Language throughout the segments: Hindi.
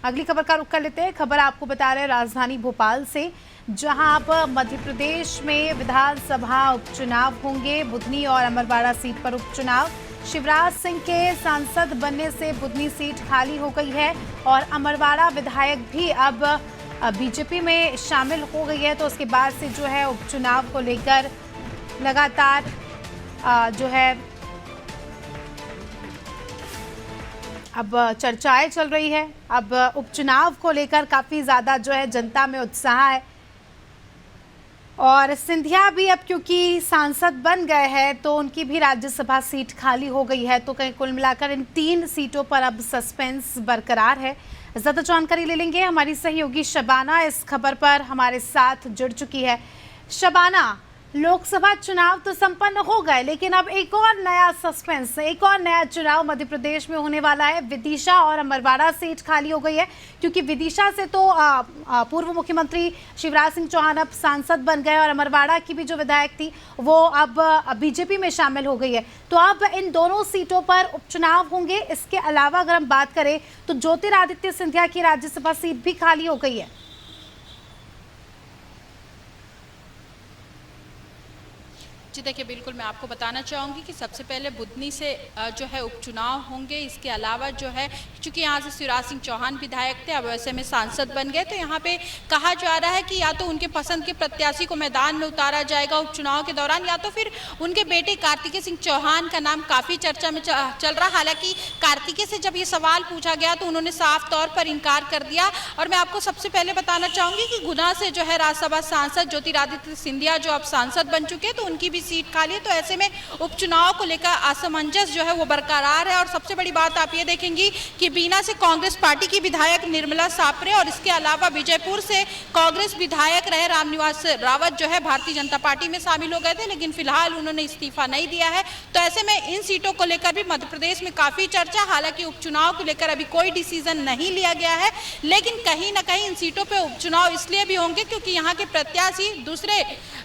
अगली खबर का रुख कर लेते हैं। खबर आपको बता रहे हैं राजधानी भोपाल से, जहां अब मध्य प्रदेश में विधानसभा उपचुनाव होंगे। बुधनी और अमरवाड़ा सीट पर उपचुनाव। शिवराज सिंह के सांसद बनने से बुधनी सीट खाली हो गई है और अमरवाड़ा विधायक भी अब बीजेपी में शामिल हो गई है। तो उसके बाद से जो है उपचुनाव को लेकर लगातार जो है अब चर्चाएं चल रही है। अब उपचुनाव को लेकर काफी ज्यादा जो है जनता में उत्साह है और सिंधिया भी अब क्योंकि सांसद बन गए हैं तो उनकी भी राज्यसभा सीट खाली हो गई है। तो कहीं कुल मिलाकर इन 3 सीटों पर अब सस्पेंस बरकरार है। ज्यादा जानकारी ले लेंगे, हमारी सहयोगी शबाना इस खबर पर हमारे साथ जुड़ चुकी है। शबाना, लोकसभा चुनाव तो संपन्न हो गए, लेकिन अब एक और नया सस्पेंस, एक और नया चुनाव मध्य प्रदेश में होने वाला है। विदिशा और अमरवाड़ा सीट खाली हो गई है क्योंकि विदिशा से तो पूर्व मुख्यमंत्री शिवराज सिंह चौहान अब सांसद बन गए और अमरवाड़ा की भी जो विधायक थी वो अब बीजेपी में शामिल हो गई है। तो अब इन दोनों सीटों पर उपचुनाव होंगे। इसके अलावा अगर हम बात करें तो ज्योतिरादित्य सिंधिया की राज्यसभा सीट भी खाली हो गई है। जी देखिए, बिल्कुल मैं आपको बताना चाहूँगी कि सबसे पहले बुधनी से जो है उपचुनाव होंगे। इसके अलावा जो है, चूँकि यहाँ से शिवराज सिंह चौहान विधायक थे, अब वैसे में सांसद बन गए, तो यहाँ पे कहा जा रहा है कि या तो उनके पसंद के प्रत्याशी को मैदान में उतारा जाएगा उपचुनाव के दौरान, या तो फिर उनके बेटे कार्तिकेय सिंह चौहान का नाम काफ़ी चर्चा में चल रहा। हालांकि कार्तिकेय से जब ये सवाल पूछा गया तो उन्होंने साफ तौर पर इनकार कर दिया। और मैं आपको सबसे पहले बताना चाहूँगी कि गुना से जो है राज्यसभा सांसद ज्योतिरादित्य सिंधिया जो अब सांसद बन चुके हैं, तो उनकी सीट खाली है। तो ऐसे में उपचुनाव को लेकर असमंजस जो है वो बरकरार है। और सबसे बड़ी बात आप ये देखेंगी कि बीना से कांग्रेस पार्टी की विधायक निर्मला सापरे और इसके अलावा विजयपुर से कांग्रेस विधायक रहे रामनिवास रावत जो है भारतीय जनता पार्टी में शामिल हो गए थे, लेकिन फिलहाल उन्होंने इस्तीफा नहीं दिया है। तो ऐसे में इन सीटों को लेकर भी मध्य प्रदेश में काफी चर्चा। हालांकि उपचुनाव को लेकर अभी कोई डिसीजन नहीं लिया गया है, लेकिन कहीं ना कहीं इन सीटों पर उपचुनाव इसलिए भी होंगे क्योंकि यहाँ के प्रत्याशी दूसरे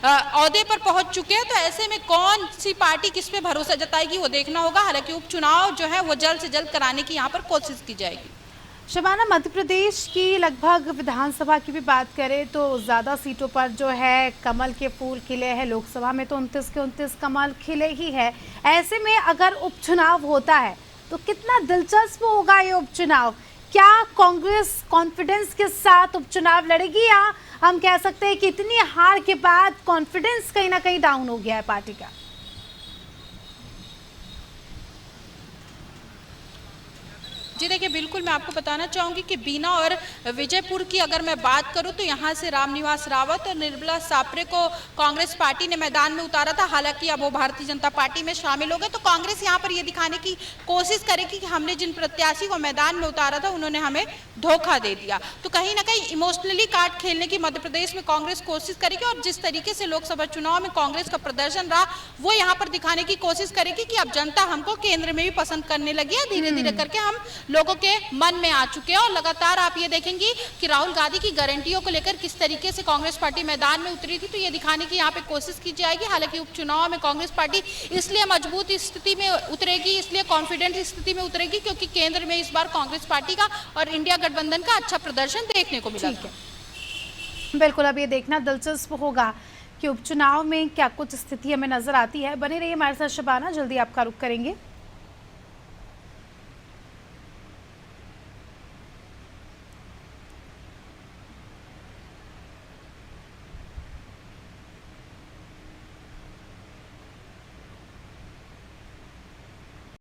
ओहदे पर पहुंच चुके हैं। तो ऐसे में कौन सी पार्टी किस पे भरोसा जताएगी वो देखना होगा। हालांकि उपचुनाव जो है वो जल्द से जल्द कराने की यहाँ पर कोशिश की जाएगी। शबाना, मध्य प्रदेश की लगभग विधानसभा की भी बात करें तो ज़्यादा सीटों पर जो है कमल के फूल खिले हैं। लोकसभा में तो 29 के 29 कमल खिले ही है। ऐसे में अगर उपचुनाव होता है तो कितना दिलचस्प होगा ये उपचुनाव। क्या कांग्रेस कॉन्फिडेंस के साथ उपचुनाव लड़ेगी, या हम कह सकते हैं कि इतनी हार के बाद कॉन्फिडेंस कहीं ना कहीं डाउन हो गया है पार्टी का? जी देखिए, बिल्कुल मैं आपको बताना चाहूँगी कि बीना और विजयपुर की अगर मैं बात करूँ तो यहाँ से रामनिवास रावत और निर्मला सापरे को कांग्रेस पार्टी ने मैदान में उतारा था। हालांकि अब वो भारतीय जनता पार्टी में शामिल हो गए। तो कांग्रेस यहाँ पर ये दिखाने की कोशिश करेगी कि हमने जिन प्रत्याशी को मैदान में उतारा था उन्होंने हमें धोखा दे दिया। तो कहीं ना कहीं इमोशनली कार्ड खेलने की मध्य प्रदेश में कांग्रेस कोशिश करेगी और जिस तरीके से लोकसभा चुनाव में कांग्रेस का प्रदर्शन रहा वो यहाँ पर दिखाने की कोशिश करेगी कि अब जनता हमको केंद्र में भी पसंद करने लगी है। धीरे धीरे करके हम लोगों के मन में आ चुके हैं। और लगातार आप ये देखेंगी कि राहुल गांधी की गारंटियों को लेकर किस तरीके से कांग्रेस पार्टी मैदान में उतरी थी, तो ये दिखाने की यहाँ पे कोशिश की जाएगी। हालांकि उपचुनाव में कांग्रेस पार्टी इसलिए मजबूत स्थिति में उतरेगी, इसलिए कॉन्फिडेंट स्थिति में उतरेगी क्योंकि केंद्र में इस बार कांग्रेस पार्टी का और इंडिया गठबंधन का अच्छा प्रदर्शन देखने को मिला है। बिल्कुल, अब ये देखना दिलचस्प होगा कि उपचुनाव में क्या कुछ स्थिति हमें नजर आती है। बने रहिए हमारे साथ शबाना, जल्दी आपका रुख करेंगे।